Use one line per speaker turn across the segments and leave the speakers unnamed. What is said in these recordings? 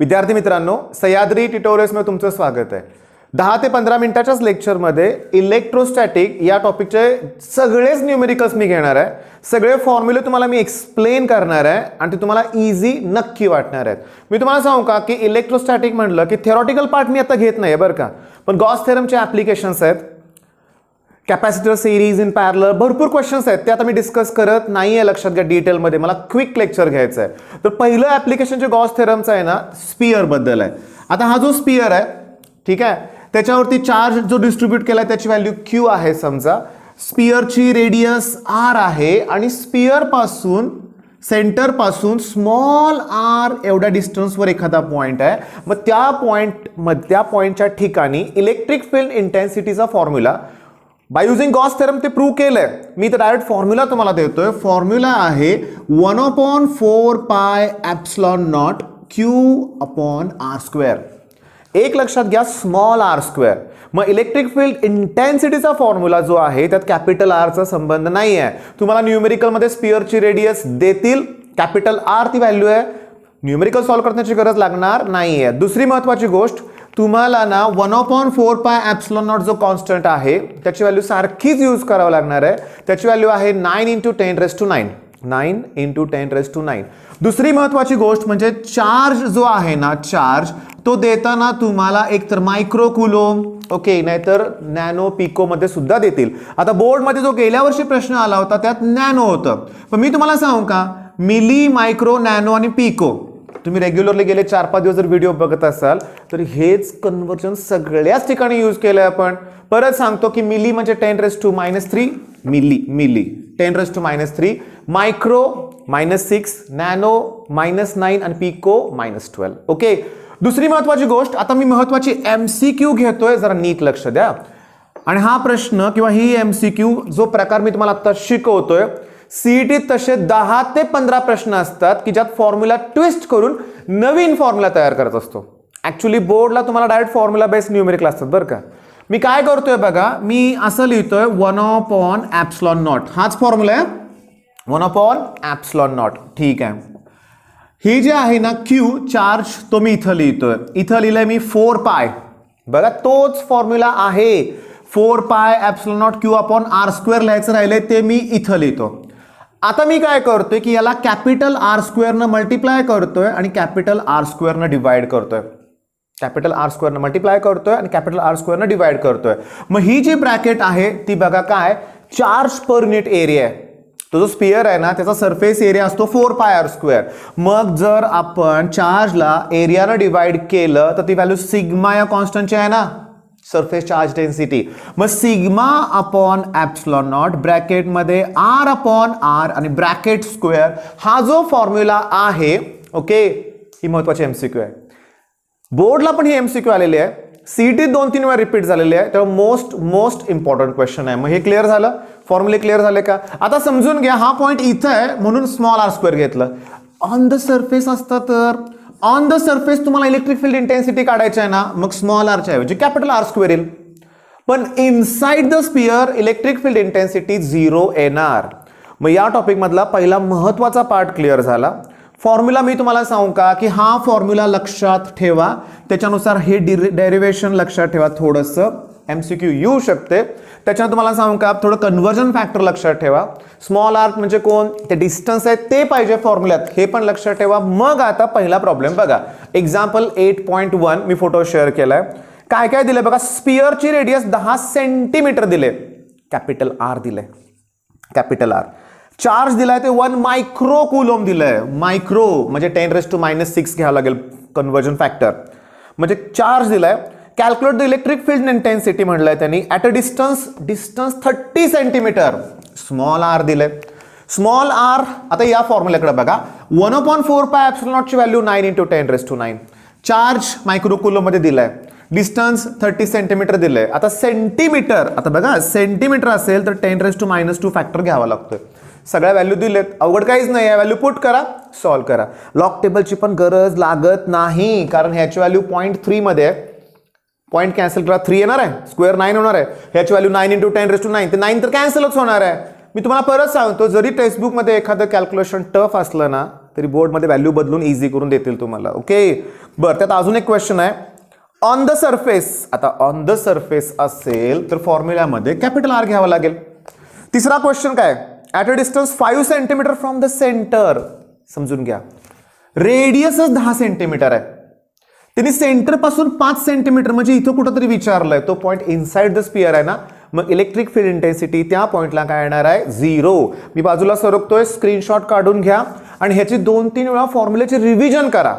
विद्यार्थी मित्रांनो, सह्याद्री ट्युटोरियल्समध्ये तुमचं स्वागत आहे. 10 ते 15 मिनिटाच्याच लेक्चरमध्ये इलेक्ट्रोस्टॅटिक या टॉपिकचे सगळेच न्यूमेरिकल्स मी घेणार आहे. सगळे फॉर्म्युले तुम्हाला मी एक्सप्लेन करणार आहे आणि ते तुम्हाला इझी नक्की वाटणार आहेत. मी तुम्हाला सांगू का की इलेक्ट्रोस्टॅटिक म्हटलं की थिअरॉटिकल पार्ट मी आता घेत नाही बरं का, पण गॉस थेरमचे ॲप्लिकेशन्स आहेत, कॅपॅसिटर सिरीज इन पॅरलल, भरपूर क्वेश्चन्स आहेत. ते आता मी डिस्कस करत नाही आहे, लक्षात घ्या डिटेलमध्ये, मला क्विक लेक्चर घ्यायचं आहे. तर पहिलं ॲप्लिकेशन जे गॉस थेरमचं आहे ना, स्पिअरबद्दल आहे. आता हा जो स्पिअर आहे, ठीक आहे, त्याच्यावरती चार्ज जो डिस्ट्रीब्यूट केला आहे त्याची व्हॅल्यू क्यू आहे. समजा स्पिअरची रेडियस आर आहे आणि स्पिअरपासून सेंटरपासून स्मॉल आर एवढ्या डिस्टन्सवर एखादा पॉईंट आहे. मग त्या पॉईंटच्या ठिकाणी इलेक्ट्रिक फील्ड इंटेन्सिटीचा formula by using Gauss theorem ते प्रूव्ह केलंय. मी तर डायरेक्ट फॉर्म्युला तुम्हाला देतोय. फॉर्म्युला आहे 1/4πε0 Q/r². एक लक्षात घ्या, स्मॉल आर स्क्वेअर. मग इलेक्ट्रिक फील्ड इंटेन्सिटीचा फॉर्म्युला जो आहे त्यात कॅपिटल आरचा संबंध नाही आहे. तुम्हाला न्यूमेरिकलमध्ये स्पिअरची रेडियस देतील, कॅपिटल आर ती व्हॅल्यू आहे, न्यूमेरिकल सॉल्व्ह करण्याची गरज लागणार नाही आहे. दुसरी महत्वाची गोष्ट, तुम्हाला ना 1/4πε0 जो कॉन्स्टंट आहे त्याची व्हॅल्यू सारखीच यूज करावं लागणार आहे. त्याची व्हॅल्यू आहे 9 × 10⁹. 9 × 10⁹. दुसरी महत्वाची गोष्ट म्हणजे चार्ज जो आहे ना, चार्ज तो देताना तुम्हाला एकतर मायक्रो कुलोम, ओके, नाहीतर नॅनो पिको मध्ये सुद्धा देतील. आता बोर्डमध्ये जो गेल्या वर्षी प्रश्न आला होता त्यात नॅनो होतं, पण मी तुम्हाला सांगू का, मिली, मायक्रो, नॅनो आणि पिको, तुम्ही रेग्युलरली गेले 4-5 दिवस जर व्हिडिओ बघत असाल तर हेच कन्व्हर्जन सगळ्याच ठिकाणी यूज केलंय आपण. परत सांगतो की मिली म्हणजे 10⁻³ मिली 10⁻³ मायक्रो -6, नॅनो -9 आणि पिको -12. ओके. दुसरी महत्वाची गोष्ट, आता मी महत्वाची MCQ घेतोय, जरा नीट लक्ष द्या. आणि हा प्रश्न किंवा ही MCQ जो प्रकार मी तुम्हाला आता शिकवतोय, सीईटी तसे 10 ते 15 प्रश्न असतात की ज्यात फॉर्म्युला ट्विस्ट करून नवीन फॉर्म्युला तयार करत असतो. ऍक्च्युली बोर्डला तुम्हाला डायरेक्ट फॉर्म्युला बेस्ड न्यूमेरिकल असतात बरं का. मी काय करतोय बघा, मी असं लिहितोय 1/ε0. हाच फॉर्म्युला आहे 1/ε0. ठीक आहे. ही जी आहे ना क्यू चार्ज, तो मी इथं लिहितोय. इथं लिहिलंय मी 4π. बघा तोच फॉर्म्युला आहे. 4πε0 Q/r² लिहायचं राहिलंय, ते मी इथं लिहितो. आता मी काय करतोय की याला कॅपिटल R² न मल्टिप्लाय करतोय आणि कॅपिटल R² न डिवाइड करतोय. कॅपिटल R² न मल्टिप्लाय करतोय आणि कॅपिटल R² न डिवाइड करतोय. मग ही जी ब्रॅकेट आहे ती बघा काय, चार्ज पर युनिट एरिया आहे. तो जो स्पिअर आहे ना त्याचा सरफेस एरिया असतो 4πr². मग जर आपण चार्जला एरियानं डिवाइड केलं तर ती व्हॅल्यू सिग्मा या कॉन्स्टंटची आहे ना, सरफेस चार्ज डेन्सिटी. मग σ/ε0 ब्रॅकेटमध्ये R/r आणि ब्रॅकेट स्क्वेअर, हा जो फॉर्म्युला आहे. ओके, ही महत्वाची MCQ आहे. बोर्डला पण ही MCQ आलेली आहे, सीईटी 2-3 वेळा रिपीट झालेली आहे. तर मोस्ट इम्पॉर्टंट क्वेश्चन आहे. मग हे क्लिअर झालं, फॉर्म्युले क्लिअर झाले का? आता समजून घ्या, हा पॉईंट इथं आहे म्हणून स्मॉल r² घेतलं. ऑन द सरफेस असतं तर ऑन द सरफेस तुम्हाला इलेक्ट्रिक फील्ड इंटेन्सिटी काढायची आहे ना, मग स्मॉल r च्या ऐवजी कॅपिटल R² येईल. पण inside the sphere electric field intensity 0 येणार. मग या टॉपिक मधला पहिला महत्वाचा पार्ट क्लिअर झाला. फॉर्म्युला मी तुम्हाला सांगू का की हा फॉर्म्युला लक्षात ठेवा, त्याच्यानुसार हे डेरिव्हेशन लक्षात ठेवा. थोडंसं MCQ येऊ शकते, त्याच्यानं तुम्हाला सांगू का, थोडं कन्व्हर्जन फॅक्टर लक्षात ठेवा. स्मॉल आर म्हणजे कोण, ते डिस्टन्स आहे ते पाहिजे फॉर्म्युल्यात, हे पण लक्षात ठेवा. मग आता पहिला प्रॉब्लेम बघा. एक्झाम्पल 8.1 मी फोटो शेअर केलाय. काय काय दिलंय बघा. स्पिअरची रेडियस 10 सेंटीमीटर दिले, कॅपिटल R दिले, कॅपिटल R. चार्ज दिलाय ते 1 मायक्रो कुलोम दिलंय. मायक्रो म्हणजे 10⁻⁻6 घ्यावं लागेल कन्व्हर्जन फॅक्टर. म्हणजे चार्ज दिलाय. Calculate the electric field intensity म्हटलंय त्यांनी at a distance 30 centimetre. Small r दिलंय. स्मॉल r, आता या फॉर्म्युल्याकडे बघा. 1/4πε0 ची व्हॅल्यू 9 × 10⁹. चार्ज मायक्रो कुलोम मध्ये दिलाय, डिस्टन्स 30 सेंटीमीटर दिलंय. आता सेंटीमीटर, आता बघा सेंटीमीटर असेल तर 10⁻² फॅक्टर घ्यावा लागतोय. सगळ्या व्हॅल्यू दिलेत, अवघड काहीच नाही. या व्हॅल्यू पुट करा, सॉल्व्ह करा. लॉग टेबलची पण गरज लागत नाही, कारण ह्याची व्हॅल्यू 0.3 मध्ये आहे. पॉईंट कॅन्सल करा, 3 येणार आहे, स्क्वेअर 9 होणार आहे. ह्याची व्हॅल्यू 9 × 10⁻⁹, ते 9 तर कॅन्सलच होणार आहे. मी तुम्हाला परत सांगतो, जरी टेक्स्टबुक मध्ये एखादं कॅल्क्युलेशन टफ असलं ना तरी बोर्डमध्ये व्हॅल्यू बदलून इझी करून देतील तुम्हाला. ओके, बरं त्यात अजून एक क्वेश्चन आहे. ऑन द सरफेस, आता ऑन द सरफेस असेल तर फॉर्म्युल्यामध्ये कॅपिटल आर घ्यावं लागेल. तिसरा क्वेश्चन काय, at a distance 5 centimetre from the centre. समजून घ्या, रेडियसच 10 सेंटीमीटर आहे, त्यांनी सेंटर पासून 5 सेंटीमीटर म्हणजे इथं कुठंतरी विचारलंय, तो पॉईंट इनसाइड द स्पियर आहे ना, मग इलेक्ट्रिक फील्ड इंटेन्सिटी त्या पॉईंटला काय येणार आहे, 0. मी बाजूला सरकतोय, स्क्रीनशॉट काढून घ्या आणि ह्याची 2-3 वेळा फॉर्म्युलेचे रिव्हिजन करा.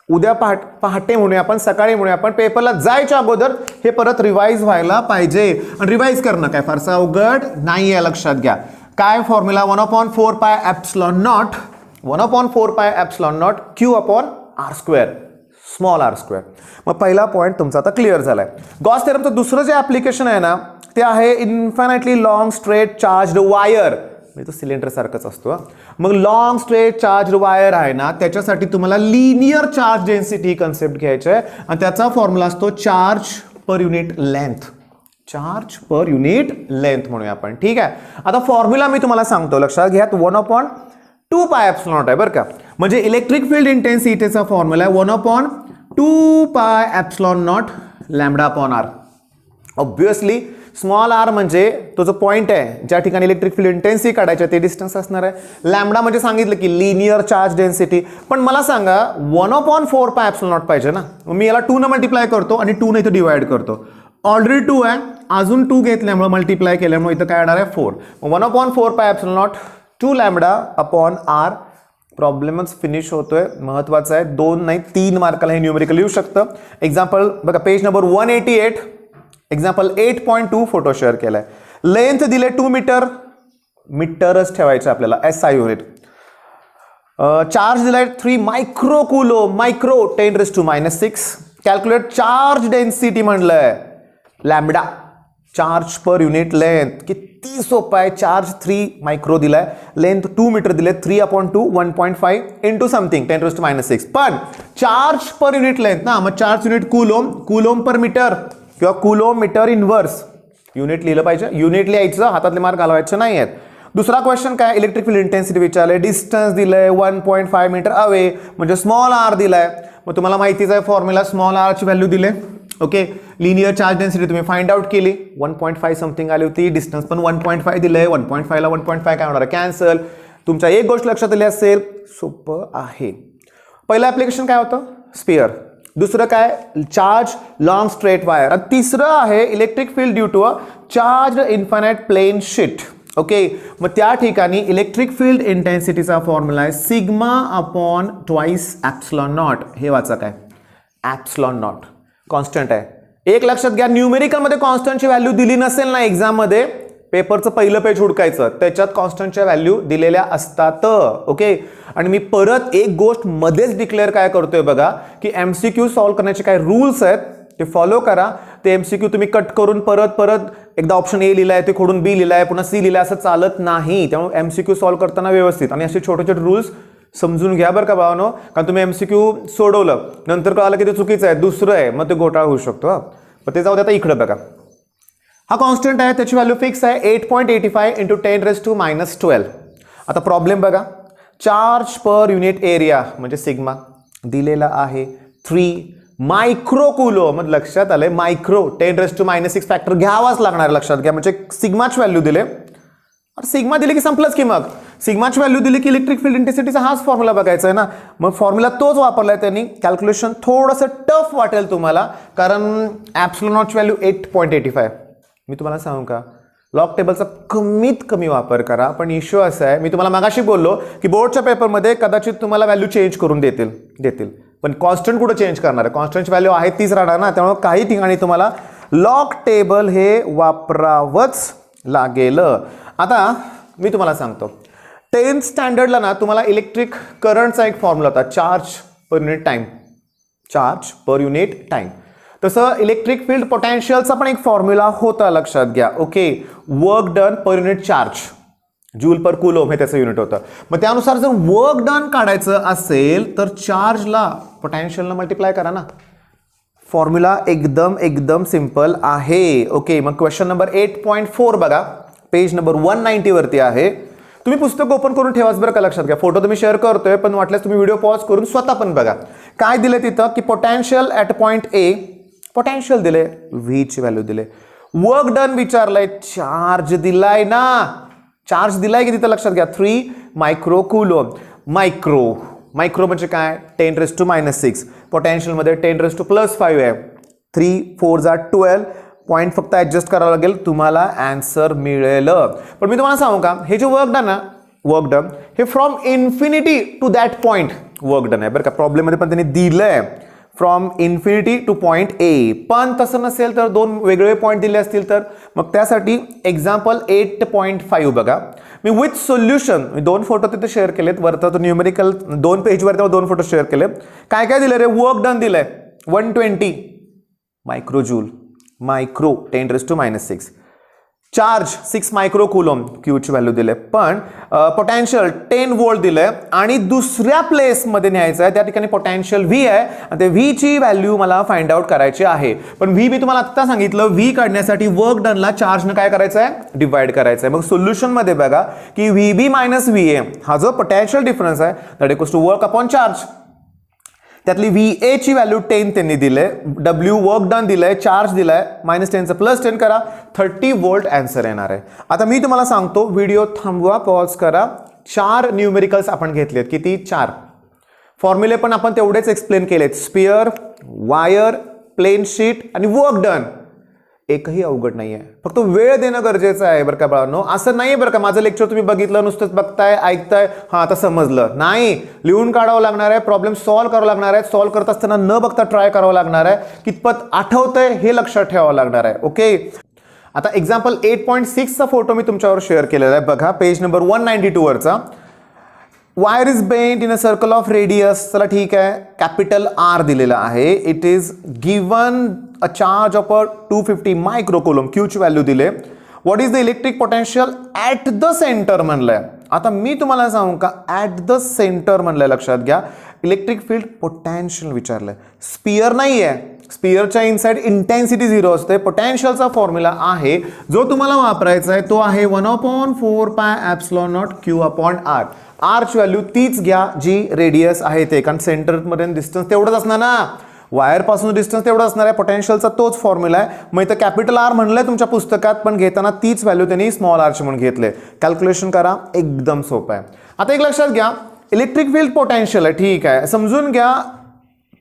उद्या पहाटे म्हणूया आपण, सकाळी म्हणूया आपण, पेपरला जायच्या अगोदर हे परत रिवाइज व्हायला पाहिजे. आणि रिवाइज करणं काय फारसं अवघड नाही आहे, लक्षात घ्या. काय formula, 1/4 pi epsilon naught, 1/4 pi epsilon naught Q upon R square, small R square. मग पहिला पॉईंट तुमचा आता क्लिअर झालाय. गॉस थेरमचं दुसरं जे ऍप्लिकेशन आहे ना, ते आहे infinitely long straight charged wire. म्हणजे तो सिलेंडर सारखाच असतो. मग लॉंग स्ट्रेट चार्ज वायर आहे ना, त्याच्यासाठी तुम्हाला लिनियर चार्ज डेन्सिटी कन्सेप्ट घ्यायचा आहे आणि त्याचा फॉर्म्युला असतो charge per unit length. Charge per unit length म्हणूया आपण. ठीक आहे, आता फॉर्म्युला मी तुम्हाला सांगतो, लक्षात घ्या. 1/2 पाय एप्सिलॉन नॉट आहे बरं का. म्हणजे इलेक्ट्रिक फील्ड इंटेन्सिटीचा फॉर्म्युला आहे 1/2 pi epsilon naught lambda upon R. Obviously small R म्हणजे तो जो पॉईंट आहे ज्या ठिकाणी इलेक्ट्रिक फील्ड इंटेन्सिटी काढायची ते डिस्टन्स असणार आहे. लॅम्बडा म्हणजे सांगितलं की लिनियर चार्ज डेन्सिटी. पण मला सांगा 1/4 पाय एप्सिलॉन नॉट पाहिजे ना, मी याला 2 न मल्टिप्लाय करतो आणि 2 न इथं डिवाइड करतो. ऑलरेडी 2 आहे, अजून 2 घेतल्यामुळे मल्टिप्लाय केल्यामुळे इथं काय येणार आहे 4. 1/4 pi epsilon naught 2 lambda upon R. प्रॉब्लेमच फिनिश होतोय. महत्वाचं आहे, 2 नाही 3 मार्काला हे न्यूमेरिकल येऊ शकतं. एक्झाम्पल बघा, page number 188, example 8.2 photo share केलाय. लेंथ दिले 2 मीटर, मीटरच ठेवायचं आपल्याला, SI युनिट. चार्ज दिलाय 3 micro coulomb, micro 10⁻⁻⁶. Calculate charge density म्हणलंय lambda, charge per unit length. किती सोपं आहे. चार्ज 3 मायक्रो दिलाय, लेंथ 2 मीटर दिले, 3/2 1.5 इंटू समथिंग 10⁻⁶. पण चार्ज पर युनिट लेंथ ना, मग चार्ज युनिट कुलोम, कुलोम पर मीटर किंवा कुलोमीटर इनवर्स. युनिट लिहिलं पाहिजे, युनिट लिहायचं, हातातले मार्क घालवायचे नाही आहेत. दुसरा क्वेश्चन काय, इलेक्ट्रिक फील्ड इंटेन्सिटी विचारले, डिस्टन्स दिलंय 1.5 मीटर अवे, म्हणजे स्मॉल आर दिलाय. मग तुम्हाला माहितीच आहे फॉर्म्युला, स्मॉल आर ची व्हॅल्यू दिले. ओके, लिनियर चार्ज डेन्सिटी तुम्ही फाइंड आउट केली, 1.5 समथिंग आली होती. डिस्टन्स पण 1.5 दिलंय, 1.5 ला 1.5 काय होणार, कॅन्सल. तुमच्या एक गोष्ट लक्षात आली असेल, सोपं आहे. पहिलं ऍप्लिकेशन काय होतं, स्पियर. दुसरं काय, चार्ज लॉंग स्ट्रेट वायर. आणि तिसरं आहे electric field due to a charge infinite plane sheet. Okay, मग त्या ठिकाणी इलेक्ट्रिक फील्ड इंटेन्सिटीचा फॉर्म्युला आहे sigma upon twice epsilon not. हे वाचा काय, एप्सिलॉन नॉट कॉन्स्टंट आहे. एक लक्षात घ्या, न्यूमेरिकलमध्ये कॉन्स्टंटची व्हॅल्यू दिली नसेल ना एक्झाममध्ये, पेपरचं पहिलं पेज हुडकायचं, त्याच्यात कॉन्स्टंटच्या व्हॅल्यू दिलेल्या असतात. ओके, आणि मी परत एक गोष्ट मध्येच डिक्लेअर काय करतोय बघा, की MCQ सॉल्व्ह करण्याचे काय रूल्स आहेत ते फॉलो करा. ते MCQ तुम्ही कट करून परत एकदा ऑप्शन ए लिहिलाय, ते खोडून बी लिहिलाय, पुन्हा सी लिहिलाय, असं चालत नाही. त्यामुळे MCQ सॉल्व्ह करताना व्यवस्थित आणि असे छोटे छोटे रूल्स समजून घ्या बरं का भावानो. कारण तुम्ही MCQ सोडवलं, नंतर कळालं की ते चुकीचं आहे, दुसरं आहे, मग ते घोटाळा होऊ शकतो. पण ते जाऊ दे, आता इकडे बघा. हा कॉन्स्टंट आहे, त्याची व्हॅल्यू फिक्स आहे 8.85 इंटू 10⁻⁻12. आता प्रॉब्लेम बघा, चार्ज पर युनिट एरिया म्हणजे सिग्मा दिलेला आहे 3 मायक्रो कुलो. मग लक्षात आलंय, मायक्रो 10⁻⁻6 फॅक्टर घ्यावाच लागणार, लक्षात घ्या. म्हणजे सिग्माची व्हॅल्यू दिले, सिग्मा दिली की संपलंच की. मग सिग्माची व्हॅल्यू दिली की इलेक्ट्रिक फील्ड इंटेन्सिटीचा हाच फॉर्म्युला बघायचा आहे ना. मग फॉर्म्युला तोच वापरलाय त्यांनी. कॅल्क्युलेशन थोडंसं टफ वाटेल तुम्हाला, कारण एप्सिलॉन नॉटची व्हॅल्यू 8.85. मी तुम्हाला सांगू का, लॉग टेबलचा कमीत कमी वापर करा. पण इश्यू असा आहे, मी तुम्हाला मागाशी बोललो की बोर्डच्या पेपरमध्ये कदाचित तुम्हाला व्हॅल्यू चेंज करून देतील, पण कॉन्स्टंट कुठं चेंज करणार आहे, कॉन्स्टंटची व्हॅल्यू आहे तीच राहणार ना. त्यामुळे काही ठिकाणी तुम्हाला लॉग टेबल हे वापरावंच लागेल. आता मी तुम्हाला सांगतो, 10th स्टँडर्डला ना तुम्हाला इलेक्ट्रिक करंटचा एक फॉर्म्युला होता, charge per unit time. Charge per unit time. तसं इलेक्ट्रिक फील्ड पोटेन्शियलचा पण एक फॉर्म्युला होता, लक्षात घ्या. Okay, work done per unit charge, joule पर कुलोम हे त्याचं युनिट होतं. मग त्यानुसार जर वर्क डन काढायचं असेल तर चार्जला पोटेन्शियलला मल्टिप्लाय करा ना. फॉर्म्युला एकदम सिंपल आहे. ओके, मग क्वेश्चन नंबर 8.4 बघा, पेज नंबर 190 वरती आहे. तुम्ही पुस्तक ओपन करून ठेवाच बरं का, लक्षात घ्या. फोटो तुम्ही शेअर करतोय पण वाटल्यास तुम्ही व्हिडिओ पॉज करून स्वतः पण बघा. काय दिले तिथं की potential at point A, potential दिले, व्ही ची व्हॅल्यू दिले. वर्क डन विचारलंय, चार्ज दिलाय ना, चार्ज दिलाय की तिथं लक्षात घ्या 3 मायक्रो कुलोम. मायक्रो म्हणजे काय 10⁻⁻6, पोटेन्शियलमध्ये 10⁻+5 आहे. 3 4 12 पॉईंट फक्त ॲडजस्ट करावं लागेल, तुम्हाला आन्सर मिळेल. पण मी तुम्हाला सांगू का, हे जे वर्क डन ना, वर्क डन हे from infinity to that point work done आहे बरं का. प्रॉब्लेममध्ये पण त्यांनी दिलंय from infinity to point A, पण तसं नसेल तर 2 वेगळे पॉईंट दिले असतील तर मग त्यासाठी एक्झाम्पल 8.5 बघा. मी विथ सोल्युशन 2 फोटो तिथे शेअर केलेत, वरतं तो न्यूमेरिकल 2 पेजवर 2 फोटो शेअर केले. काय काय दिलं रे, वर्क डन दिलंय 120 microjoule, micro 10⁻⁻6, charge 6 micro coulomb, क्यूची व्हॅल्यू दिले. पण पोटेन्शियल 10 वोल्ट दिलंय आणि दुसऱ्या प्लेसमध्ये न्यायचं आहे, त्या ठिकाणी पोटेन्शियल व्ही आहे आणि ते व्ही ची व्हॅल्यू मला फाइंड आउट करायची आहे. पण व्ही मी तुम्हाला आत्ता सांगितलं, व्ही काढण्यासाठी वर्क डनला चार्जनं काय करायचं आहे, डिवाइड करायचं आहे. मग सोल्युशनमध्ये बघा की V B minus V A हा जो पोटेन्शियल डिफरन्स आहे that equals to work upon charge. त्यातली व्ही ए ची व्हॅल्यू 10 त्यांनी दिले, डब्ल्यू वर्क डन दिलंय, चार्ज दिलाय, -10चं +10 करा, 30 वोल्ट आन्सर येणार आहे. आता मी तुम्हाला सांगतो, व्हिडिओ थांबवा, पॉज करा. 4 न्यूमेरिकल्स आपण घेतलेत, किती 4 फॉर्म्युले पण आपण तेवढेच एक्सप्लेन केलेत, स्पियर, वायर, प्लेन शीट आणि वर्क डन. एकही अवघड नाही आहे, फक्त वेळ देणं गरजेचं आहे बरं का बाळांनो. असं नाही बरं का, माझं लेक्चर तुम्ही बघितलं नुसतंच बघताय ऐकताय, हां आता समजलं नाही, लिहून काढावं लागणार आहे, प्रॉब्लेम सॉल्व्ह करावं लागणार आहे, सॉल्व्ह करत असताना न बघता ट्राय करावं लागणार आहे, कितपत आठवतंय हे लक्षात ठेवावं लागणार आहे. ओके, आता एक्झाम्पल 8.6चा फोटो मी तुमच्यावर शेअर केलेला आहे बघा, पेज नंबर 192 वरचा. Wire is bent in a circle of radius, चला ठीक आहे, कॅपिटल आर दिलेला आहे. It is given a charge of 250 micro coulomb, क्यूची व्हॅल्यू दिले. What is the electric potential at the centre म्हणलंय. आता मी तुम्हाला सांगू का, ॲट द सेंटर म्हणलंय, लक्षात घ्या. इलेक्ट्रिक फील्ड पोटेन्शियल विचारलंय, स्पियर नाही आहे, स्पियरच्या इनसाइड इंटेन्सिटी 0 असते. पोटेन्शियलचा फॉर्म्युला आहे जो तुम्हाला वापरायचा आहे, तो आहे 1/4πε0 Q अपॉन आर. आरची व्हॅल्यू तीच घ्या जी रेडियस आहे ते, कारण सेंटरमध्ये डिस्टन्स तेवढंच असणार ना, वायरपासून डिस्टन्स तेवढं असणार आहे. पोटेन्शियलचा तोच फॉर्म्युला आहे. मग इथं कॅपिटल आर म्हणलंय तुमच्या पुस्तकात, पण घेताना तीच व्हॅल्यू त्यांनी स्मॉल आरची म्हणून घेतले. कॅल्क्युलेशन करा, एकदम सोपं आहे. आता एक लक्षात घ्या, इलेक्ट्रिक फील्ड पोटेन्शियल आहे, ठीक आहे, समजून घ्या.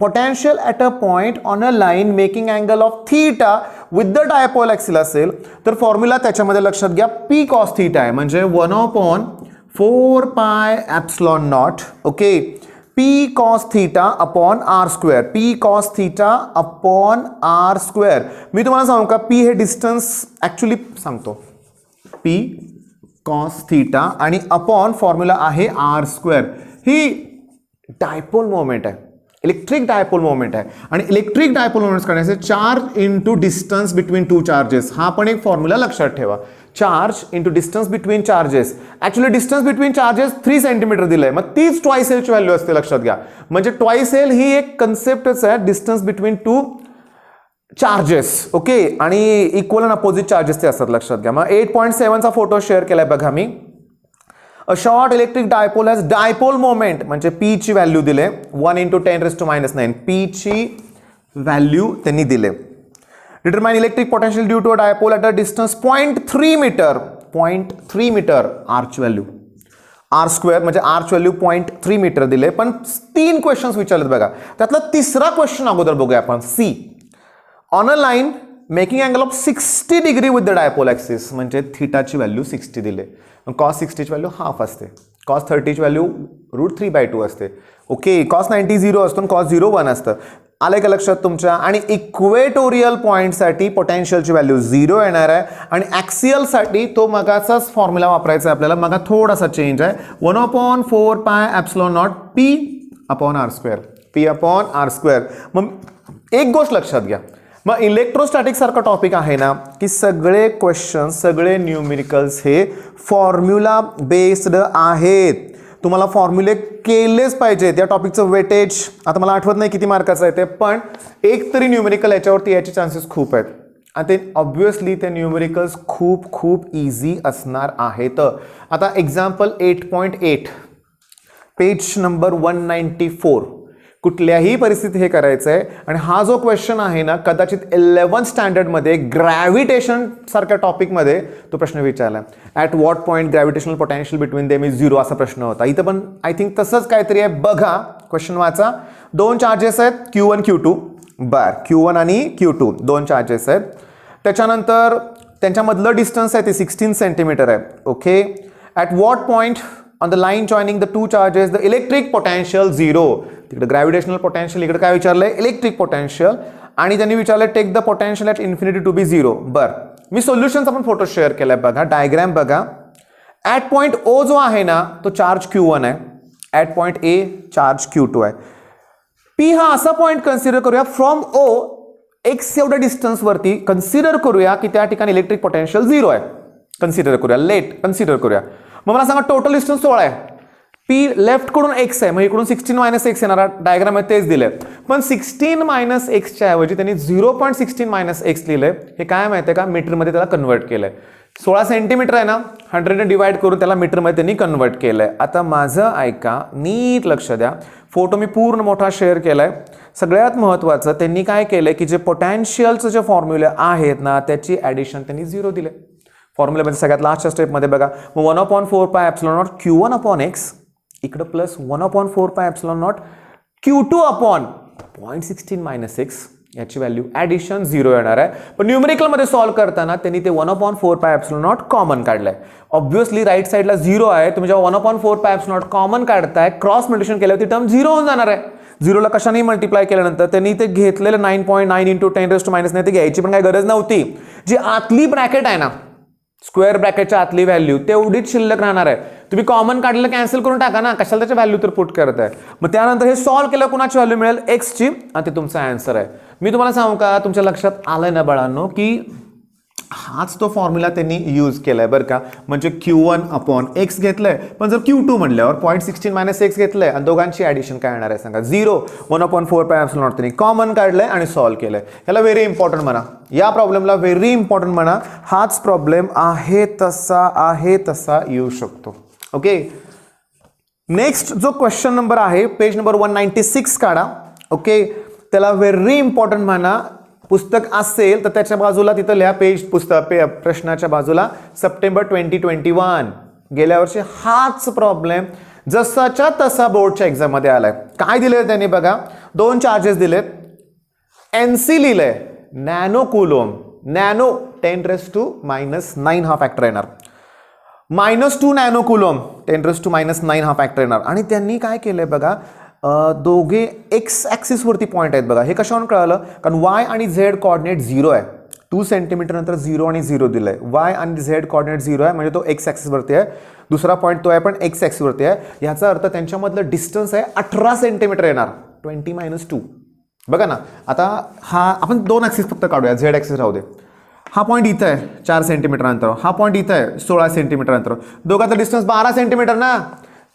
Potential at a point on a line making angle of theta with the dipole axial असेल तर फॉर्म्युला त्याच्यामध्ये लक्षात घ्या पी कॉस थीटा आहे, म्हणजे 1/4πε0. Okay, P cos theta upon R square, P cos theta upon R square. मी तुम्हाला सांगू का, पी हे डिस्टन्स ॲक्च्युली सांगतो, पी कॉस थीटा आणि अपॉन फॉर्म्युला आहे आर स्क्वेअर. ही डायपोल मोमेंट आहे, इलेक्ट्रिक डायपोल मोमेंट आहे. आणि इलेक्ट्रिक डायपोल मोमेंट्स करण्याचे charge into distance between 2 charges, हा पण एक फॉर्म्युला लक्षात ठेवा. Charge into distance between charges, actually distance between charges 3 centimetre दिलंय, मग तीच ट्वाईस एलची व्हॅल्यू असते, लक्षात घ्या. म्हणजे ट्वाईस एल ही एक कन्सेप्टच आहे, डिस्टन्स बिटवीन 2 चार्जेस. ओके, आणि इक्वल अँड अपोजिट चार्जेस ते असतात, लक्षात घ्या. मग 8.7चा फोटो शेअर केलाय बघा मी. A short electric dipole has dipole moment, म्हणजे पी ची व्हॅल्यू दिले 1 × 10⁻⁹. पी ची व्हॅल्यू त्यांनी दिले. Determine electric potential due to a dipole at a distance 0.3 metre, 0.3 metre. आरची व्हॅल्यू आर स्क्वेअर म्हणजे आरची व्हॅल्यू 0.3 मीटर दिले. पण 3 क्वेश्चन्स विचारलेत बघा, त्यातला तिसरा क्वेश्चन अगोदर बघूया आपण. See on a line making angle of 60 degree with the dipole axis, म्हणजे थीटाची व्हॅल्यू 60 दिले. कॉस 60ची व्हॅल्यू हाफ असते, कॉस 30ची व्हॅल्यू √3/2 असते. ओके, कॉस 90 0 असतो, कॉस 0 1 असतं. आलंय का लक्षात तुमच्या. आणि इक्वेटोरियल पॉईंटसाठी पोटेन्शियलची व्हॅल्यू 0 येणार आहे आणि ॲक्सियलसाठी तो मगाचाच फॉर्म्युला वापरायचा आहे आपल्याला, मगा थोडासा चेंज आहे. 1/4πε0 P upon R square, P upon R square. मग एक गोष्ट लक्षात घ्या, मग इलेक्ट्रोस्टॅटिक सारखा टॉपिक आहे ना, की सगळे क्वेश्चन, सगळे न्यूमेरिकल्स हे फॉर्म्युला बेस्ड आहेत. तुम्हाला फॉर्म्युले केलेच पाहिजेत. या टॉपिकचं वेटेज आता मला आठवत नाही किती मार्काचं आहे ते, पण एक तरी न्यूमेरिकल याच्यावरती याचे चान्सेस खूप आहेत. आणि ते ऑब्वियसली ते न्यूमेरिकल्स खूप खूप इझी असणार आहेत. आता एक्झाम्पल 8.8 पेज नंबर 194. कुठल्याही परिस्थितीत हे करायचं आहे. आणि हा जो क्वेश्चन आहे ना, कदाचित 11th स्टँडर्डमध्ये ग्रॅव्हिटेशन सारख्या टॉपिकमध्ये तो प्रश्न विचारला. At what point gravitational potential between them is 0 असा प्रश्न होता. इथं पण आय थिंक तसंच काहीतरी आहे. बघा क्वेश्चन वाचा. 2 चार्जेस आहेत Q1 Q2. Q1 आणि Q2 2 चार्जेस आहेत. त्याच्यानंतर त्यांच्यामधलं डिस्टन्स आहे ते 16 सेंटीमीटर आहे. Okay. At what point on the line joining the 2 charges the electric potential 0. तिकडे ग्रॅव्हिटेशनल पोटेन्शियल, इकडे काय विचारलंय इलेक्ट्रिक पोटेन्शियल. आणि त्यांनी विचारलंय take the potential at infinity to be 0. मी सोल्युशनचा पण फोटो शेअर केलाय. बघा डायग्रॅम बघा. ॲट पॉईंट O जो आहे ना तो चार्ज Q1 आहे. At point A charge Q2 आहे. P हा असा पॉईंट कन्सिडर करूया फ्रॉम O x एवढ्या डिस्टन्सवरती कन्सिडर करूया की त्या ठिकाणी इलेक्ट्रिक पोटेन्शियल 0 आहे. कन्सिडर करूया, लेट कन्सिडर करूया. मग मला सांगा टोटल डिस्टन्स 16 आहे. P लेफ्ट कडून x आहे, मग इकडून 16 - x येणार. डायग्राम आहे तेच दिले. पण 16 - x च्या ऐवजी त्यांनी 0.16 - x लिहिलंय. हे काय माहिती आहे का, मीटरमध्ये त्याला कन्वर्ट केलंय. 16 सेंटीमीटर आहे ना, 100 ने डिवाइड करून त्याला मीटरमध्ये त्यांनी कन्वर्ट केलंय. आता माझं ऐका, नीट लक्ष द्या. फोटो मी पूर्ण मोठा शेअर केलाय. सगळ्यात महत्त्वाचं त्यांनी काय केलंय की जे पोटॅन्शियलचं जे फॉर्म्युले आहेत ना त्याची ॲडिशन त्यांनी 0 दिले. फॉर्म्युलेमध्ये सगळ्यात लास्टच्या स्टेपमध्ये बघा. मग 1/4πε0 Q1 अपॉन x इकडं प्लस 1/4πε0 Q2 अपॉन 0.16 - x याची व्हॅल्यू ॲडिशन 0 येणार आहे. पण न्यूमेरिकलमध्ये सॉल्व्ह करताना त्यांनी ते 1/4πε0 कॉमन काढलंय. ऑब्व्हियसली राईट साईडला 0 आहे. तुम्ही जेव्हा 1/4πε0 कॉमन काढताय क्रॉस मल्टिप्लिकेशन केल्यावर ती टर्म 0 होऊन जाणार आहे. 0ला कशाने मल्टिप्लाय केल्यानंतर त्यांनी ते घेतलेलं 9.9 × 10⁻⁻�9 नाही ते घ्यायची पण काही गरज नव्हती. जी आतली ब्रॅकेट आहे ना स्क्वेअर ब्रॅकेटच्या आतली व्हॅल्यू तेवढीच शिल्लक राहणार आहे. तुम्ही कॉमन काढलेलं कॅन्सल करून टाका ना, कशाला त्याची व्हॅल्यू तर पुट करताय. मग त्यानंतर हे सॉल्व्ह केलं कुणाची व्हॅल्यू मिळेल x ची आणि ते तुमचा आन्सर आहे. मी तुम्हाला सांगू का, तुमच्या लक्षात आलंय ना बाळांनो की हाच तो फॉर्म्युला त्यांनी यूज केलाय बरं का. म्हणजे Q1 अपॉन x घेतलंय, पण जर Q2 म्हणल्यावर 0.16 - x घेतलंय आणि दोघांची ॲडिशन काय येणार आहे सांगा 0. 1/4πε0 त्यांनी कॉमन काढलंय आणि सॉल्व्ह केलंय. ह्याला व्हेरी इम्पॉर्टंट म्हणा, या प्रॉब्लेमला व्हेरी इम्पॉर्टंट म्हणा. हाच प्रॉब्लेम आहे तसा येऊ शकतो. ओके. नेक्स्ट जो क्वेश्चन नंबर आहे पेज नंबर 196 काढा. ओके. त्याला व्हेरी इम्पॉर्टंट म्हणा. पुस्तक असेल तर त्याच्या बाजूला तिथं लिहा पेज प्रश्नाच्या बाजूला सप्टेंबर 2021. गेल्या वर्षी हाच प्रॉब्लेम जसाच्या तसा बोर्डच्या एक्झाममध्ये आलाय. काय दिले त्यांनी बघा. 2 चार्जेस दिलेत. NC लिहिलंय नॅनो कुलोम. नॅनो 10⁻⁻9 हा फॅक्टर येणार. -2 नॅनो कुलोम 10⁻�9 हा फॅक्टर येणार. आणि त्यांनी काय केलंय बघा, दोघे एक्स ॲक्सिसवरती पॉईंट आहेत बघा. हे कशावरून कळालं, कारण वाय आणि झेड कॉर्डिनेट 0 आहे. 2 सेंटीमीटर नंतर 0 आणि 0 दिलंय. वाय आणि झेड कॉर्डिनेट 0 आहे म्हणजे तो एक्स ॲक्सिसवरती आहे. दुसरा पॉईंट तो आहे पण एक्स ॲक्सिसवरती आहे. याचा अर्थ त्यांच्यामधलं डिस्टन्स आहे 18 सेंटीमीटर येणार. 20 - 2 बघा ना. आता हा आपण 2 ॲक्सिस फक्त काढूया, झेड ॲक्सिस राहू दे. हा पॉईंट इथं आहे 4 सेंटीमीटर अंतर. हा पॉईंट इथं आहे 16 सेंटीमीटर अंतर. दोघांचा डिस्टन्स 12 सेंटीमीटर ना.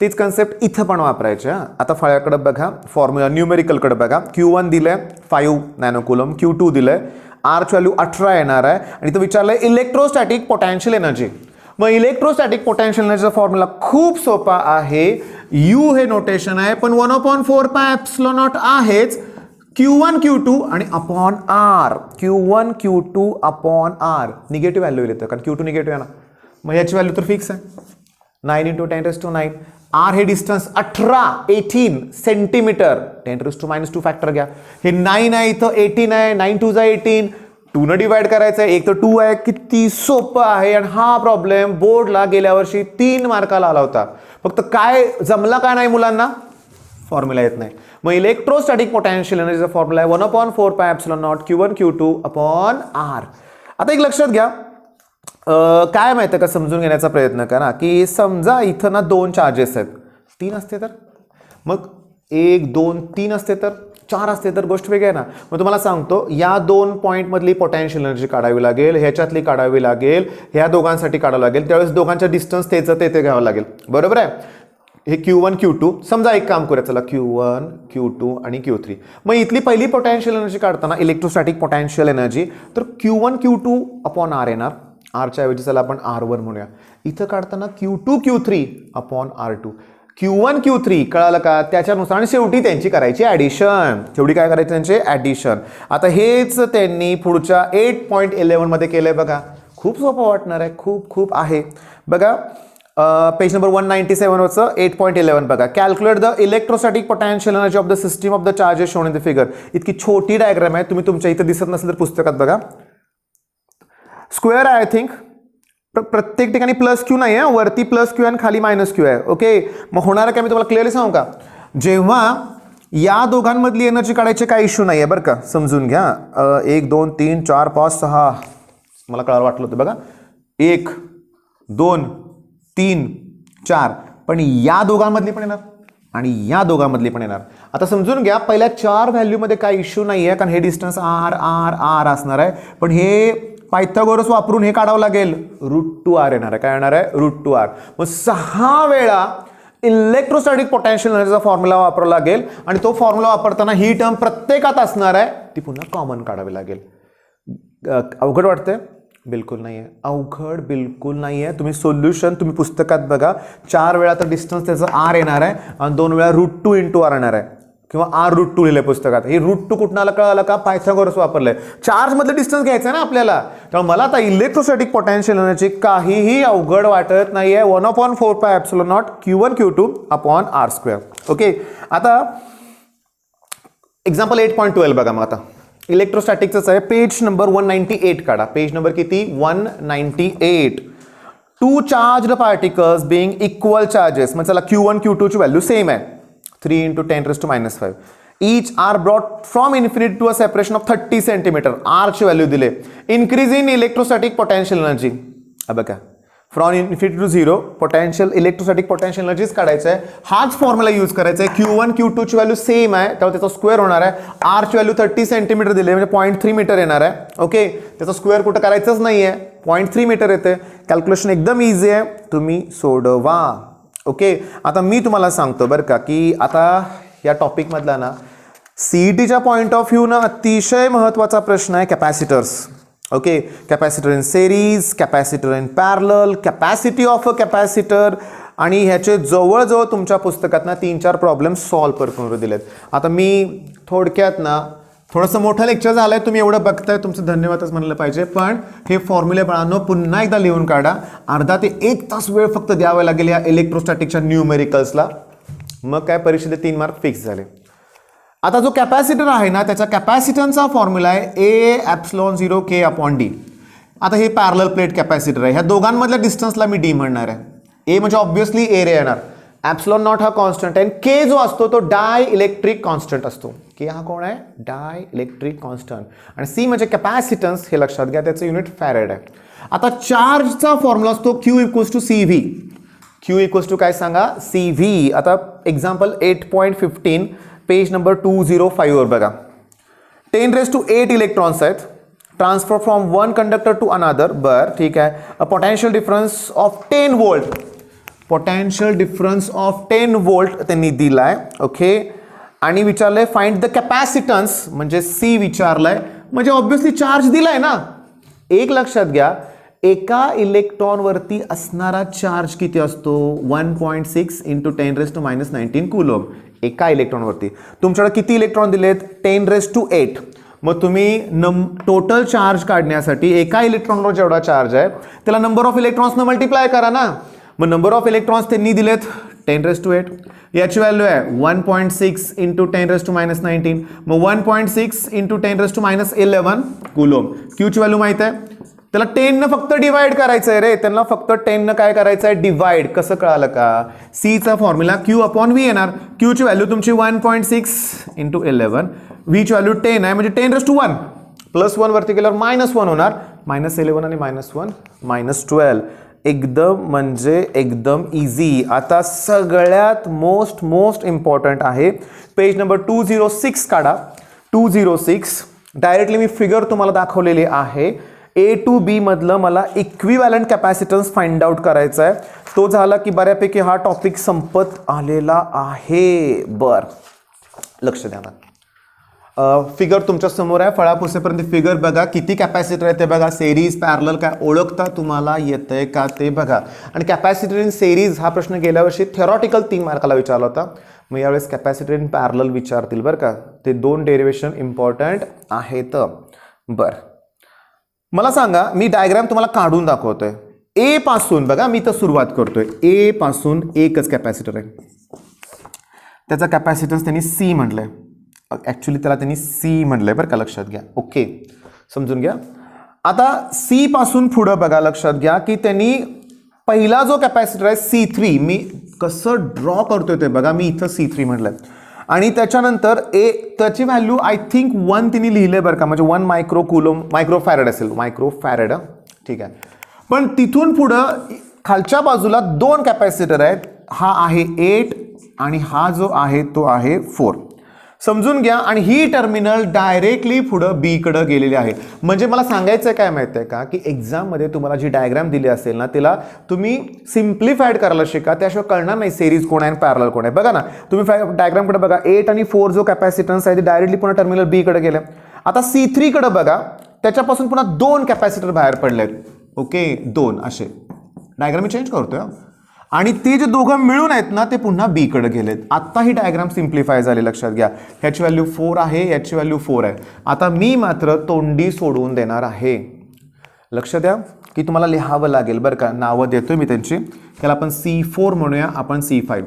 तीच कन्सेप्ट इथं पण वापरायची. आता फळ्याकडे बघा, फॉर्म्युला न्यूमेरिकलकडे बघा. Q1 दिलंय 5 नॅनो कुलम. Q2 दिलंय आरची व्हॅल्यू 18 येणार आहे. आणि इथं विचारलंय इलेक्ट्रोस्टॅटिक पोटेन्शियल एनर्जी. मग इलेक्ट्रोस्टॅटिक पोटेन्शियल एनर्जीचा फॉर्म्युला खूप सोपा आहे. U हे नोटेशन आहे पण 1/4πε0 आहेच. Q1 Q2 आणि upon R. Q1 Q2 upon R. Negative value येतं कारण Q2 निगेटिव्ह आहे ना. मग याची व्हॅल्यू तर फिक्स आहे 9 × 10⁻⁹. R हे डिस्टन्स 18 सेंटीमीटर. 10⁻⁻2 फॅक्टर घ्या. हे 9 आहे इथं 18 आहे. 9 2 18. 2 न डिवाइड करायचं आहे. एक तर 2 आहे. किती सोपं आहे. आणि हा प्रॉब्लेम बोर्डला गेल्या वर्षी 3 मार्काला आला होता. फक्त काय जमला काय नाही मुलांना, फॉर्म्युला येत नाही. मग इलेक्ट्रोस्टॅटिक पोटेन्शियल एनर्जीचा फॉर्म्युला आहे 1/4πε0 Q1 Q2 अपॉन R. आता एक लक्षात घ्या, काय माहिती का, समजून घेण्याचा प्रयत्न करा की समजा इथं ना 2 चार्जेस आहेत. 3 असते तर मग 1 2 3 असते तर 4 असते तर गोष्ट वेगळी आहे ना. मग तुम्हाला सांगतो या 2 पॉईंटमधली पोटेन्शियल एनर्जी काढावी लागेल, ह्याच्यातली काढावी लागेल, ह्या दोघांसाठी काढावं लागेल. त्यावेळेस दोघांच्या डिस्टन्स तेच ते घ्यावं लागेल. बरोबर आहे. हे Q1 Q2 समजा एक काम करूया चला Q1 Q2 आणि Q3 मग इथली पहिली पोटेन्शियल एनर्जी काढताना इलेक्ट्रोस्टॅटिक पोटेन्शियल एनर्जी तर Q1 Q2 अपॉन R येणार आरच्या ऐवजी चला आपण R1 म्हणूया इथं काढताना Q2 Q3 upon R2 Q1 Q3 कळालं का त्याच्यानुसार आणि शेवटी त्यांची करायची ॲडिशन शेवटी काय करायचं त्यांचे ॲडिशन आता हेच त्यांनी पुढच्या 8.11 मध्ये केलंय बघा खूप सोपं वाटणार आहे खूप आहे बघा पेज नंबर 197 वरचं 8.11 बघा calculate the electrostatic potential energy of the system of the charges shown in the figure इतकी छोटी डायग्राम आहे तुम्ही तुमच्या इथं दिसत नसेल तर पुस्तकात बघा स्क्वेअर आहे आय थिंक प्रत्येक ठिकाणी प्लस क्यू नाही आहे वरती प्लस क्यू आणि खाली मायनस क्यू आहे ओके मग होणार काय मी तुम्हाला क्लिअरली सांगू का जेव्हा या दोघांमधली एनर्जी काढायचे काय इश्यू नाही आहे बरं का समजून घ्या 1 2 3 4 5 6 मला कळायला वाटलं होतं बघा 1 2 3 4 पण या दोघांमधली पण येणार आणि या दोघांमधली पण येणार आता समजून घ्या पहिल्या 4 व्हॅल्यूमध्ये काय इश्यू नाही आहे कारण हे डिस्टन्स आर आर आर असणार आहे पण हे पायथागोरस वापरून हे काढावं लागेल √2r येणार आहे काय येणार आहे √2r मग 6 वेळा इलेक्ट्रोस्टॅटिक पोटेन्शियल एनर्जीचा फॉर्म्युला वापरावा लागेल आणि तो फॉर्म्युला वापरताना ही टर्म प्रत्येकात असणार आहे ती पुन्हा कॉमन काढावी लागेल अवघड वाटतंय बिलकुल नाही आहे अवघड बिलकुल नाही आहे तुम्ही सोल्युशन तुम्ही पुस्तकात बघा 4 वेळा तर डिस्टन्स त्याचं r येणार आहे आणि 2 वेळा √2 × r येणार आहे किंवा r√2 लिहिलंय पुस्तकात हे √2 कुठं आलं कळालं का पायथागोरस वापरलंय चार्ज मधलं डिस्टन्स घ्यायचं ना आपल्याला त्यामुळे मला आता इलेक्ट्रोस्टॅटिक पोटेन्शियल एनर्जी काहीही अवघड वाटत नाहीये 1/4πε0 Q1 Q2 upon r². Okay आता एक्झाम्पल 8.12 बघा मग आता इलेक्ट्रोस्टॅटिकच आहे पेज नंबर 198 काढा पेज नंबर किती 198 two charged particles being equal charges म्हणजे चला Q1 Q2 ची व्हॅल्यू सेम आहे 3 × 10⁻⁵ each are brought from infinity to a separation of 30 cm r ची व्हॅल्यू दिले increase in electrostatic potential energy बघा from infinity to 0 potential electrostatic potential energies काढायचं आहे हाच फॉर्म्युला यूज करायचा आहे Q1 Q2 ची व्हॅल्यू सेम आहे त्यामुळे त्याचा स्क्वेअर होणार आहे r ची व्हॅल्यू 30 cm दिले म्हणजे 0.3 मीटर येणार आहे ओके त्याचा स्क्वेअर कुठं करायचंच नाही आहे 0.3 मीटर येते कॅल्क्युलेशन एकदम इझी आहे तुम्ही सोडवा ओके आता मी तुम्हाला सांगतो बरं का की आता या टॉपिकमधला ना CETच्या पॉईंट ऑफ व्ह्यू ना अतिशय महत्त्वाचा प्रश्न आहे capacitors okay capacitor in series capacitor in parallel capacity of a capacitor आणि ह्याचे जवळजवळ तुमच्या पुस्तकात ना 3-4 प्रॉब्लेम सॉल्व्ह करून दिलेत आता मी थोडक्यात ना थोडंसं मोठं लेक्चर झालंय तुम्ही एवढं बघताय तुमचं धन्यवादच म्हणलं पाहिजे पण हे फॉर्म्युले बाळांनो पुन्हा एकदा लिहून काढा अर्धा ते 1 तास वेळ फक्त द्यावा लागेल या इलेक्ट्रोस्टॅटिकच्या न्यूमेरिकल्सला मग काय परीक्षेत 3 मार्क फिक्स झाले आता जो कॅपॅसिटर आहे ना त्याचा कॅपॅसिटन्सचा फॉर्म्युला आहे A∈0K/d आता हे पॅरलल प्लेट कॅपॅसिटर आहे ह्या दोघांमधल्या डिस्टन्सला मी D म्हणणार आहे A म्हणजे ऑब्व्हियसली एरिया येणार ॲप्सिलॉन हा कॉन्स्टंट आहे के जो असतो तो डाय इलेक्ट्रिक कॉन्स्टंट असतो के हा कोण आहे डाय इलेक्ट्रिक कॉन्स्टंट आणि सी म्हणजे कॅपॅसिटन्स हे लक्षात घ्या त्याचं युनिट फॅरेड आहे आता चार्जचा फॉर्म्युला असतो Q = CV Q = काय सांगा CV आता एक्झाम्पल 8.15 पेज नंबर 205 वर बघा 10⁸ इलेक्ट्रॉन्स आहेत transfer from one conductor to another बर ठीक आहे a potential difference of 10 volt potential difference of 10 volt त्यांनी दिलाय ओके आणि विचारलंय फाइंड द कॅपॅसिटन्स म्हणजे सी विचारलंय म्हणजे ऑब्व्हियसली चार्ज दिलाय ना एक लक्षात घ्या एका इलेक्ट्रॉनवरती असणारा चार्ज किती असतो 1.6 × 10⁻⁹ कूलॉम एका इलेक्ट्रॉनवरती तुमच्याकडे किती इलेक्ट्रॉन दिलेत 10⁸ मग तुम्ही टोटल चार्ज काढण्यासाठी एका इलेक्ट्रॉनवर जेवढा चार्ज आहे त्याला नंबर ऑफ इलेक्ट्रॉन्सनं मल्टिप्लाय करा ना मग नंबर ऑफ इलेक्ट्रॉन्स त्यांनी दिलेत 10⁸ याची व्हॅल्यू आहे 1.6 × 10⁻⁹ मग 1.6 × 10⁻11 कूलॉम क्यूची व्हॅल्यू माहित आहे त्याला 10 न फक्त डिवाइड करायचं आहे रे त्यांना फक्त 10 न काय करायचं आहे डिवाइड कसं कळालं का सीचा फॉर्म्युला Q/V येणार क्यूची व्हॅल्यू तुमची 1.6 × 11 व्हीची व्हॅल्यू 10 आहे म्हणजे 10⁻1 +1 वरती गेल्यावर -1 होणार -11 आणि -1 -12 एकदम म्हणजे एकदम इझी आता सगळ्यात मोस्ट इम्पॉर्टंट आहे पेज नंबर 206 काढा 206 डायरेक्टली मी फिगर तुम्हाला दाखवलेली आहे ए टू बी मधलं मला इक्विव्हॅलंट कॅपॅसिटन्स फाइंड आउट करायचा आहे. तो झाला की बऱ्यापैकी हा टॉपिक संपत आलेला आहे. बर, लक्ष द्या ना. फिगर तुमच्या समोर आहे. फळा पुसेपर्यंत फिगर बघा. किती कॅपॅसिटर आहे ते बघा. सेरीज पॅरलल काय ओळखता तुम्हाला येतंय का ते बघा. आणि कॅपॅसिटर इन सेरीज हा प्रश्न गेल्या वर्षी थेरॉटिकल 3 मार्काला विचारला होता. मग यावेळेस कॅपॅसिटर इन पॅरलल विचारतील बरं का. ते 2 डेरिव्हेशन इम्पॉर्टंट आहेत. बर, मला सांगा, मी डायग्राम तुम्हाला काढून दाखवतोय. ए पासून बघा, मी तर सुरुवात करतोय. ए पासून एकच कॅपॅसिटर आहे. त्याचा कॅपॅसिटन्स त्यांनी सी म्हटलंय. ऍक्च्युली त्याला त्यांनी सी म्हटलंय बरं का, लक्षात घ्या. ओके, समजून घ्या. आता सी पासून पुढं बघा, लक्षात घ्या की त्यांनी पहिला जो कॅपॅसिटर आहे C3, मी कसं ड्रॉ करतोय ते बघा. मी इथं C3 म्हटलंय आणि त्याच्यानंतर त्याची व्हॅल्यू आय थिंक 1 तिने लिहिलंय बरं का, म्हणजे 1 मायक्रो कुलोम, मायक्रोफॅरेड असेल, मायक्रोफॅरेड. ठीक आहे. पण तिथून पुढं खालच्या बाजूला 2 कॅपॅसिटर आहेत. हा आहे 8 आणि हा जो आहे तो आहे 4. समजून घ्या. आणि ही टर्मिनल डायरेक्टली पुढं बी कडे गेलेली आहे. म्हणजे मला सांगायचं काय माहिती आहे का, की एक्झाममध्ये तुम्हाला जी डायग्राम दिली असेल ना, तिला तुम्ही सिम्प्लिफाईड करायला शिका. त्याशिवाय कळणार नाही सेरीज कोण आहे आणि पॅरलल कोण आहे. बघा ना, तुम्ही डायग्रामकडे बघा. 8 आणि 4 जो कॅपॅसिटन्स आहे ते डायरेक्टली पुन्हा टर्मिनल बी कडे गेले. आता C3 कडे बघा, त्याच्यापासून पुन्हा 2 कॅपॅसिटर बाहेर पडलेत. ओके, 2 असे. डायग्राम मी चेंज करतोय आणि ते जे दोघं मिळून आहेत ना, ते पुन्हा बी कडे गेलेत. आता ही डायग्राम सिम्प्लिफाय झाली, लक्षात घ्या. ह्याची व्हॅल्यू 4 आहे, याची व्हॅल्यू 4 आहे. आता मी मात्र तोंडी सोडवून देणार आहे. लक्ष द्या की तुम्हाला लिहावं लागेल बरं का. नावं देतोय मी त्यांची. त्याला आपण C4 म्हणूया, आपण C5.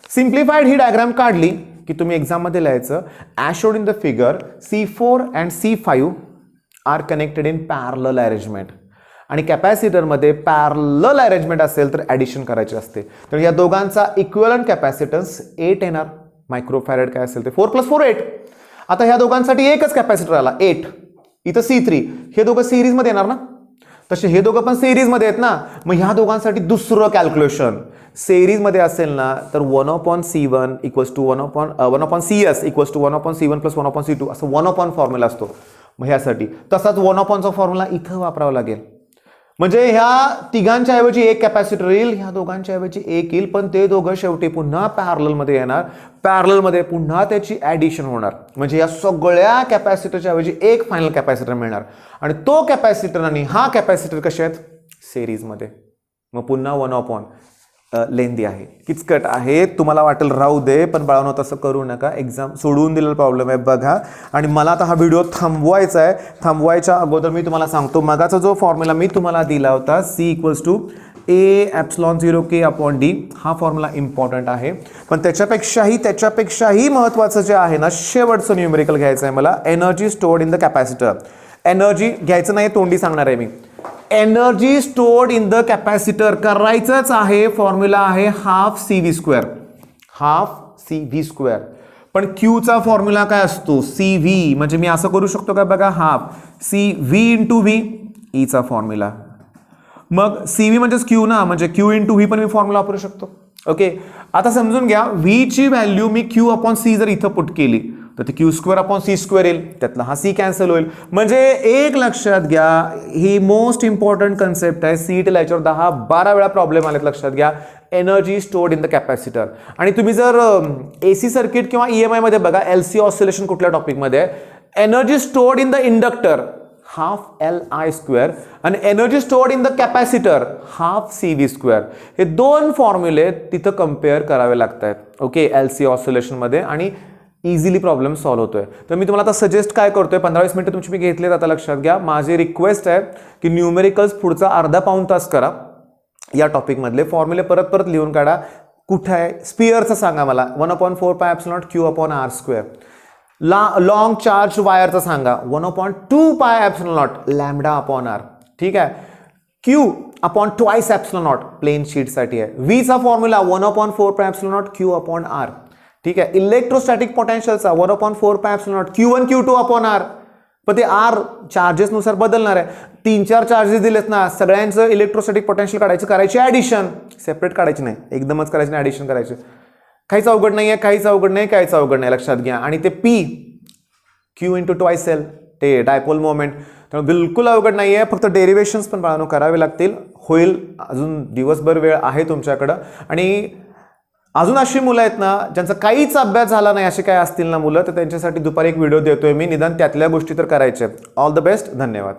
सिम्प्लिफाईड ही डायग्राम काढली की तुम्ही एक्झाममध्ये लिहायचं, as showed in the figure C4 and C5 are connected in parallel arrangement. आणि कॅपॅसिटरमध्ये पॅरलल अरेंजमेंट असेल तर ॲडिशन करायची असते. तर या दोघांचा इक्विव्हॅलंट कॅपॅसिटन्स 8 येणार. मायक्रोफॅरेड काय असेल ते 4 + 4 8. आता ह्या दोघांसाठी एकच कॅपॅसिटर आला 8. इथं C3. हे दोघं सिरीजमध्ये येणार ना, तसे हे दोघं पण सिरीजमध्ये आहेत ना. मग ह्या दोघांसाठी दुसरं कॅल्क्युलेशन. सिरीजमध्ये असेल ना तर 1/C1 = 1/CS = 1/C1 + 1/C2 असं 1/, फॉर्म्युला असतो. मग ह्यासाठी तसाच 1/चा फॉर्म्युला इथं वापरावा लागेल. म्हणजे ह्या तिघांच्या ऐवजी एक कॅपॅसिटर येईल, ह्या दोघांच्या ऐवजी एक येईल. पण ते दोघं शेवटी पुन्हा पॅरललमध्ये येणार. पॅरललमध्ये पुन्हा त्याची ॲडिशन होणार. म्हणजे या सगळ्या कॅपॅसिटरच्या ऐवजी एक फायनल कॅपॅसिटर मिळणार. आणि तो कॅपॅसिटर आणि हा कॅपॅसिटर कसे आहेत, सिरीजमध्ये. मग पुन्हा 1/, लेंदी आहे, किचकट आहे. तुम्हाला वाटेल राहू दे, पण बाळांनो तसं करू नका. एक्झाम सोडवून दिलेला प्रॉब्लेम आहे बघा. आणि मला आता हा व्हिडिओ थांबवायचा आहे. थांबवायच्या अगोदर मी तुम्हाला सांगतो, मगाचा जो फॉर्म्युला मी तुम्हाला दिला होता C = A∈0K/D, हा फॉर्म्युला इम्पॉर्टंट आहे. पण त्याच्यापेक्षाही महत्त्वाचं जे आहे ना, शेवटचं न्यूमेरिकल घ्यायचं आहे मला. Energy stored in the capacitor. Energy घ्यायचं नाही, तोंडी सांगणार आहे मी. Energy stored in the capacitor करायचंच आहे. फॉर्म्युला आहे ½ CV². ½ CV². पण क्यूचा फॉर्म्युला काय असतो, CV. म्हणजे मी असं करू शकतो का बघा, ½ CV × V, ईचा फॉर्म्युला. मग CV म्हणजेच क्यू ना, म्हणजे Q × V पण मी फॉर्म्युला वापरू शकतो. ओके, आता समजून घ्या, V ची व्हॅल्यू मी Q/C जर इथं पुट केली तर ते Q²/C² येईल. त्यातला हा C कॅन्सल होईल. म्हणजे एक लक्षात घ्या, ही मोस्ट इम्पॉर्टंट कन्सेप्ट आहे. CET याच्यावर 10-12 वेळा प्रॉब्लेम आलेत, लक्षात घ्या. Energy stored in the capacitor. आणि तुम्ही जर AC सर्किट किंवा EMI मध्ये बघा, LC ऑसिलेशन कुठल्या टॉपिकमध्ये, energy stored in the inductor ½ Li², आणि energy stored in the capacitor ½ CV². हे 2 फॉर्म्युले तिथं कम्पेअर करावे लागतात. ओके, LC ऑसिलेशनमध्ये. आणि इझिली प्रॉब्लेम सॉल्व्ह होतोय. तर मी तुम्हाला आता सजेस्ट काय करतोय, 15-20 मिनिटं तुमची मी घेतलेत. आता लक्षात घ्या, माझी रिक्वेस्ट आहे की न्यूमेरिकल्स पुढचा अर्धा-पाऊण तास करा. या टॉपिकमधले फॉर्म्युले परत लिहून काढा. कुठं आहे स्पिअरचं सांगा मला, 1/4πε0 Q/r². लॉंग चार्ज वायरचं सांगा, 1/2πε0 λ/r. ठीक आहे. Q/2ε0 प्लेन शीटसाठी आहे. Vचा फॉर्म्युला 1/4πε0 Q/r. ठीक आहे. इलेक्ट्रोस्टॅटिक पोटेन्शियलचा 1/4πε0 Q1 Q2/r. पण ते R चार्जेसनुसार बदलणार आहे. 3-4 चार्जेस दिलेत ना, सगळ्यांचं इलेक्ट्रोस्टॅटिक पोटेन्शियल करायची ॲडिशन. सेपरेट काढायची नाही, एकदमच करायची नाही, ॲडिशन करायची. काहीच अवघड नाही आहे, काहीच अवघड नाही, लक्षात घ्या. आणि ते P Q × 2L ते डायपोल मोमेंट. त्यामुळे बिलकुल अवघड नाही आहे, फक्त डेरिव्हेशन्स पण बाळांनो करावे लागतील. होईल, अजून दिवसभर वेळ आहे तुमच्याकडं. आणि अजून अशी मुलं आहेत ना ज्यांचा काहीच अभ्यास झाला नाही, असे काय असतील ना मुलं, तर त्यांच्यासाठी दुपारी एक व्हिडिओ देतोय मी, निदान त्यातल्या गोष्टी तर करायच्या. ऑल द बेस्ट, धन्यवाद.